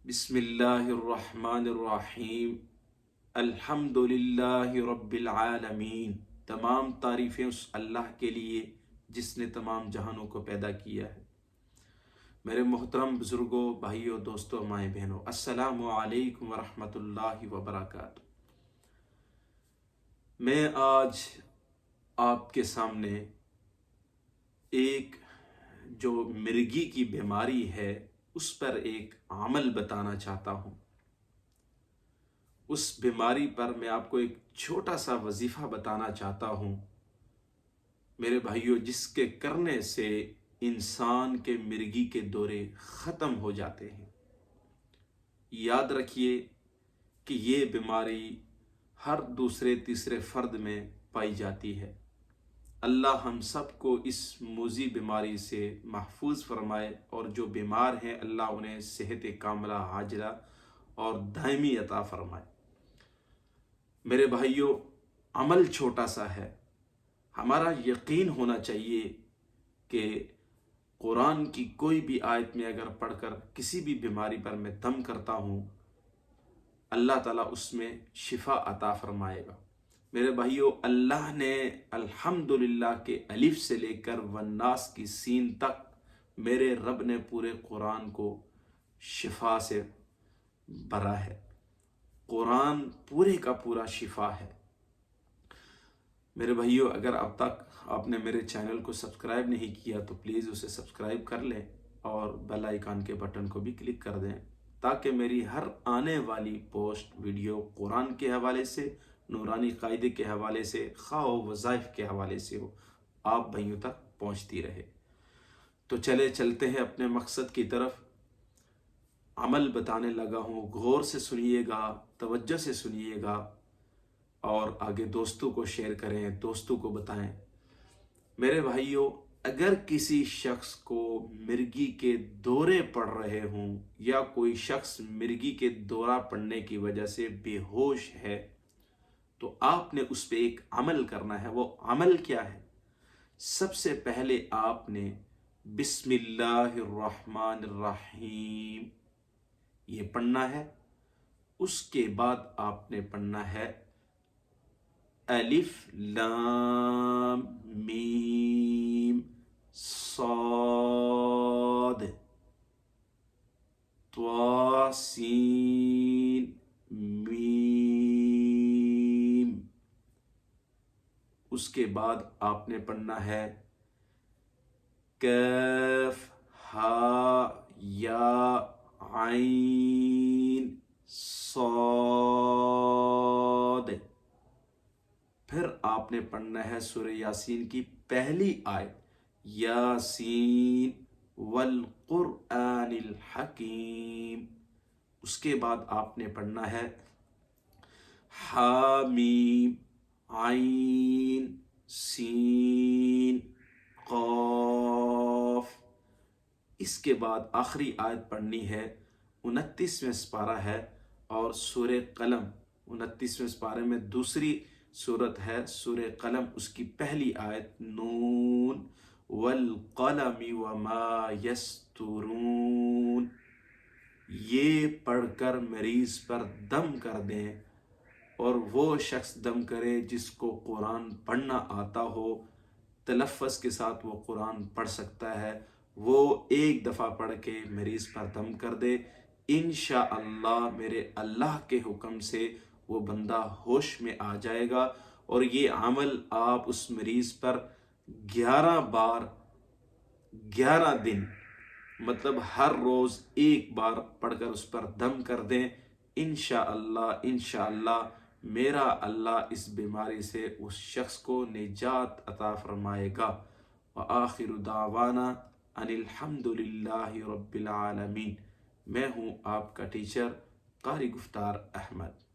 بسم اللہ الرحمن الرحیم الحمد للہ رب العالمین۔ تمام تعریفیں اس اللہ کے لیے جس نے تمام جہانوں کو پیدا کیا ہے۔ میرے محترم بزرگوں، بھائیوں، دوستوں، مائیں بہنوں، السلام علیکم ورحمۃ اللہ وبرکاتہ۔ میں آج آپ کے سامنے ایک جو مرگی کی بیماری ہے اس پر ایک عمل بتانا چاہتا ہوں۔ اس بیماری پر میں آپ کو ایک چھوٹا سا وظیفہ بتانا چاہتا ہوں میرے بھائیوں، جس کے کرنے سے انسان کے مرگی کے دورے ختم ہو جاتے ہیں۔ یاد رکھیے کہ یہ بیماری ہر دوسرے تیسرے فرد میں پائی جاتی ہے۔ اللہ ہم سب کو اس موذی بیماری سے محفوظ فرمائے، اور جو بیمار ہیں اللہ انہیں صحت کاملہ عاجلہ اور دائمی عطا فرمائے۔ میرے بھائیوں، عمل چھوٹا سا ہے۔ ہمارا یقین ہونا چاہیے کہ قرآن کی کوئی بھی آیت میں اگر پڑھ کر کسی بھی بیماری پر میں دم کرتا ہوں، اللہ تعالیٰ اس میں شفا عطا فرمائے گا۔ میرے بھائیوں، اللہ نے الحمدللہ کے الف سے لے کر والناس کی سین تک میرے رب نے پورے قرآن کو شفا سے بھرا ہے۔ قرآن پورے کا پورا شفا ہے۔ میرے بھائیوں، اگر اب تک آپ نے میرے چینل کو سبسکرائب نہیں کیا تو پلیز اسے سبسکرائب کر لیں اور بیل آئیکن کے بٹن کو بھی کلک کر دیں، تاکہ میری ہر آنے والی پوسٹ ویڈیو قرآن کے حوالے سے، نورانی قاعدے کے حوالے سے، خواہ وظائف کے حوالے سے ہو، آپ بھائیوں تک پہنچتی رہے۔ تو چلتے ہیں اپنے مقصد کی طرف۔ عمل بتانے لگا ہوں، غور سے سنیے گا، توجہ سے سنیے گا، اور آگے دوستوں کو شیئر کریں، دوستوں کو بتائیں۔ میرے بھائیوں، اگر کسی شخص کو مرگی کے دورے پڑ رہے ہوں یا کوئی شخص مرگی کے دورہ پڑنے کی وجہ سے بے ہوش ہے تو آپ نے اس پہ ایک عمل کرنا ہے۔ وہ عمل کیا ہے؟ سب سے پہلے آپ نے بسم اللہ الرحمن الرحیم یہ پڑھنا ہے۔ اس کے بعد آپ نے پڑھنا ہے الف لام میم صاد طا سین میم۔ اس کے بعد آپ نے پڑھنا ہے کاف ہا یا عین صاد۔ پھر آپ نے پڑھنا ہے سورہ یاسین کی پہلی آیت، یاسین والقرآن الحکیم۔ اس کے بعد آپ نے پڑھنا ہے حامیم عین سین قاف۔ اس کے بعد آخری آیت پڑھنی ہے، 29ویں سپارہ ہے، اور سورہ قلم 29ویں سپارے میں دوسری سورت ہے سورہ قلم، اس کی پہلی آیت نون والقلم وما یسطرون۔ یہ پڑھ کر مریض پر دم کر دیں، اور وہ شخص دم کرے جس کو قرآن پڑھنا آتا ہو، تلفظ کے ساتھ وہ قرآن پڑھ سکتا ہے، وہ ایک دفعہ پڑھ کے مریض پر دم کر دے۔ انشاءاللہ میرے اللہ کے حکم سے وہ بندہ ہوش میں آ جائے گا، اور یہ عمل آپ اس مریض پر 11 بار 11 دن، مطلب ہر روز ایک بار پڑھ کر اس پر دم کر دیں۔ انشاءاللہ میرا اللہ اس بیماری سے اس شخص کو نجات عطا فرمائے گا۔ وآخر دعوانا ان الحمد للہ رب العالمین۔ میں ہوں آپ کا ٹیچر قاری گفتار احمد۔